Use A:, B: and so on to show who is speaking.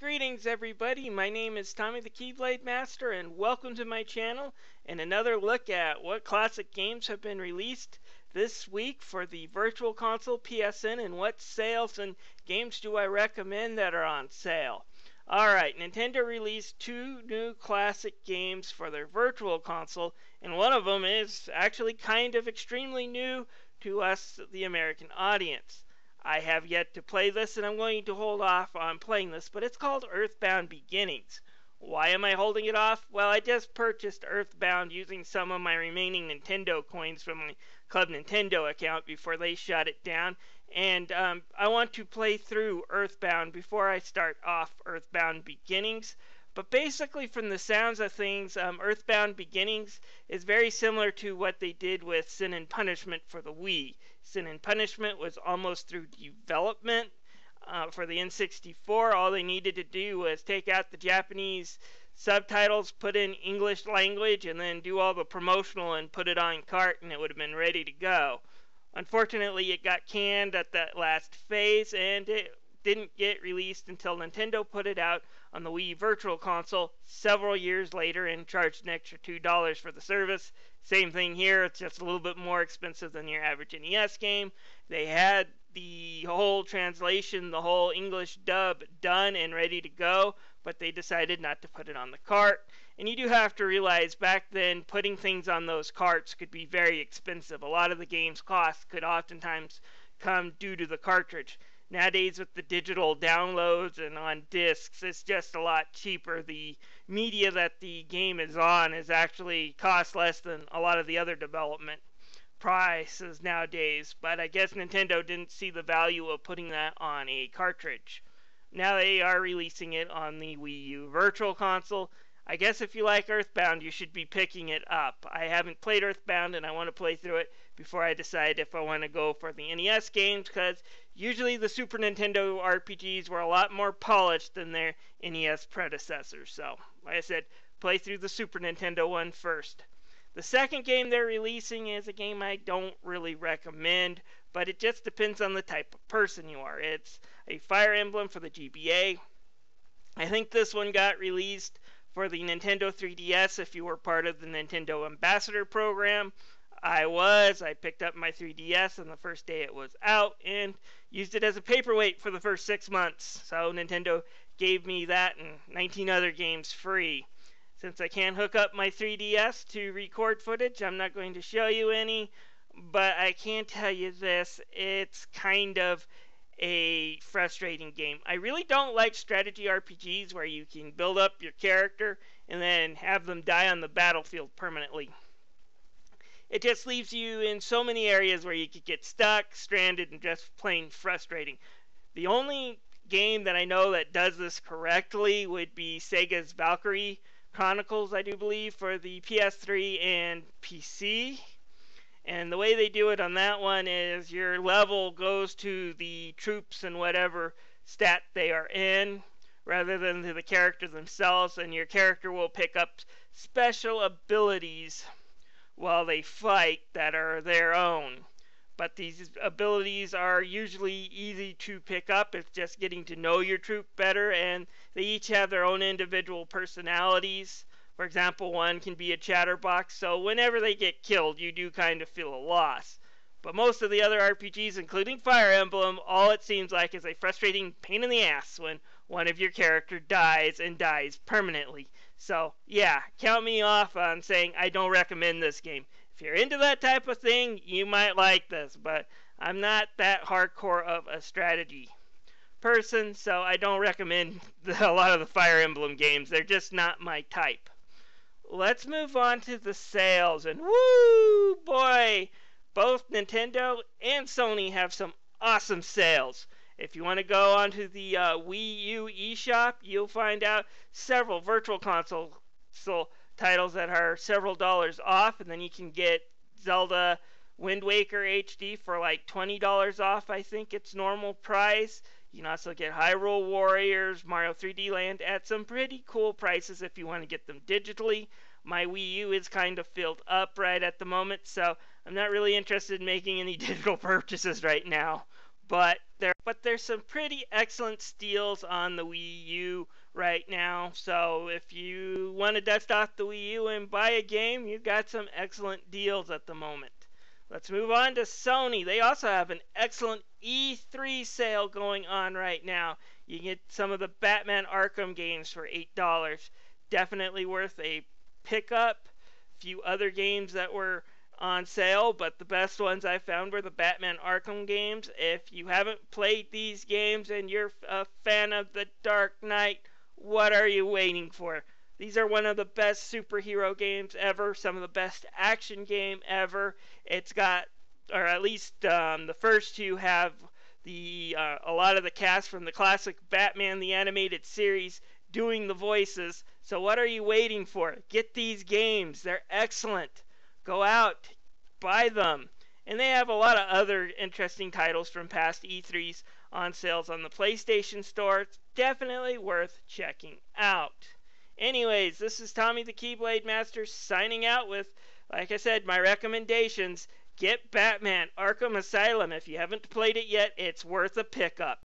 A: Greetings everybody, my name is Tommy the Keyblade Master and welcome to my channel and another look at what classic games have been released this week for the Virtual Console PSN and what sales and games do I recommend that are on sale. Alright, Nintendo released two new classic games for their Virtual Console and one of them is actually kind of extremely new to us, the American audience. I have yet to play this and I'm going to hold off on playing this, but it's called Earthbound Beginnings. Why am I holding it off? Well, I just purchased Earthbound using some of my remaining Nintendo coins from my Club Nintendo account before they shut it down, and I want to play through Earthbound before I start off Earthbound Beginnings. But basically, from the sounds of things, Earthbound Beginnings is very similar to what they did with Sin and Punishment for the Wii. Sin and Punishment was almost through development for the N64. All they needed to do was take out the Japanese subtitles, put in English language, and then do all the promotional and put it on cart, and it would have been ready to go. Unfortunately, it got canned at that last phase, and it didn't get released until Nintendo put it out on the Wii Virtual Console several years later and charged an extra $2 for the service. Same thing here, it's just a little bit more expensive than your average NES game. They had the whole translation, the whole English dub done and ready to go, but they decided not to put it on the cart. And you do have to realize back then putting things on those carts could be very expensive. A lot of the game's costs could oftentimes come due to the cartridge. Nowadays with the digital downloads and on discs, it's just a lot cheaper. The media that the game is on is actually cost less than a lot of the other development prices nowadays. But I guess Nintendo didn't see the value of putting that on a cartridge. Now they are releasing it on the Wii U Virtual Console. I guess if you like Earthbound, you should be picking it up. I haven't played Earthbound and I want to play through it before I decide if I want to go for the NES games, because usually the Super Nintendo RPGs were a lot more polished than their NES predecessors. So, like I said, play through the Super Nintendo one first. The second game they're releasing is a game I don't really recommend, but it just depends on the type of person you are. It's a Fire Emblem for the GBA. I think this one got released for the Nintendo 3DS if you were part of the Nintendo Ambassador program. I picked up my 3DS on the first day it was out and used it as a paperweight for the first 6 months. So Nintendo gave me that and 19 other games free. Since I can't hook up my 3DS to record footage, I'm not going to show you any, but I can tell you this, it's kind of a frustrating game. I really don't like strategy RPGs where you can build up your character and then have them die on the battlefield permanently. It just leaves you in so many areas where you could get stuck, stranded, and just plain frustrating. The only game that I know that does this correctly would be Sega's Valkyrie Chronicles, I do believe, for the PS3 and PC. And the way they do it on that one is your level goes to the troops and whatever stat they are in, rather than to the character themselves, and your character will pick up special abilities while they fight that are their own. But these abilities are usually easy to pick up. It's just getting to know your troop better, and they each have their own individual personalities. For example, one can be a chatterbox, so whenever they get killed, you do kind of feel a loss. But most of the other RPGs, including Fire Emblem, all it seems like is a frustrating pain in the ass when one of your character dies and dies permanently. So, yeah, count me off on saying I don't recommend this game. If you're into that type of thing, you might like this, but I'm not that hardcore of a strategy person, so I don't recommend a lot of the Fire Emblem games. They're just not my type. Let's move on to the sales, and woo boy, both Nintendo and Sony have some awesome sales. If you want to go onto the Wii U eShop, you'll find out several Virtual Console titles that are several dollars off, and then you can get Zelda Wind Waker HD for like $20 off, I think it's normal price. You can also get Hyrule Warriors, Mario 3D Land at some pretty cool prices if you want to get them digitally. My Wii U is kind of filled up right at the moment, so I'm not really interested in making any digital purchases right now. But there's some pretty excellent steals on the Wii U right now. So if you want to dust off the Wii U and buy a game, you've got some excellent deals at the moment. Let's move on to Sony. They also have an excellent E3 sale going on right now. You can get some of the Batman Arkham games for $8. Definitely worth a pickup. A few other games that were on sale, but the best ones I found were the Batman Arkham games. If you haven't played these games and you're a fan of the Dark Knight, what are you waiting for? These are one of the best superhero games ever, some of the best action game ever. It's got, or at least the first two have a lot of the cast from the classic Batman the Animated Series doing the voices. So what are you waiting for? Get these games. They're excellent. Go out, buy them. And they have a lot of other interesting titles from past E3s on sales on the PlayStation Store. It's definitely worth checking out. Anyways, this is Tommy the Keyblade Master signing out with, like I said, my recommendations. Get Batman Arkham Asylum. If you haven't played it yet, it's worth a pickup.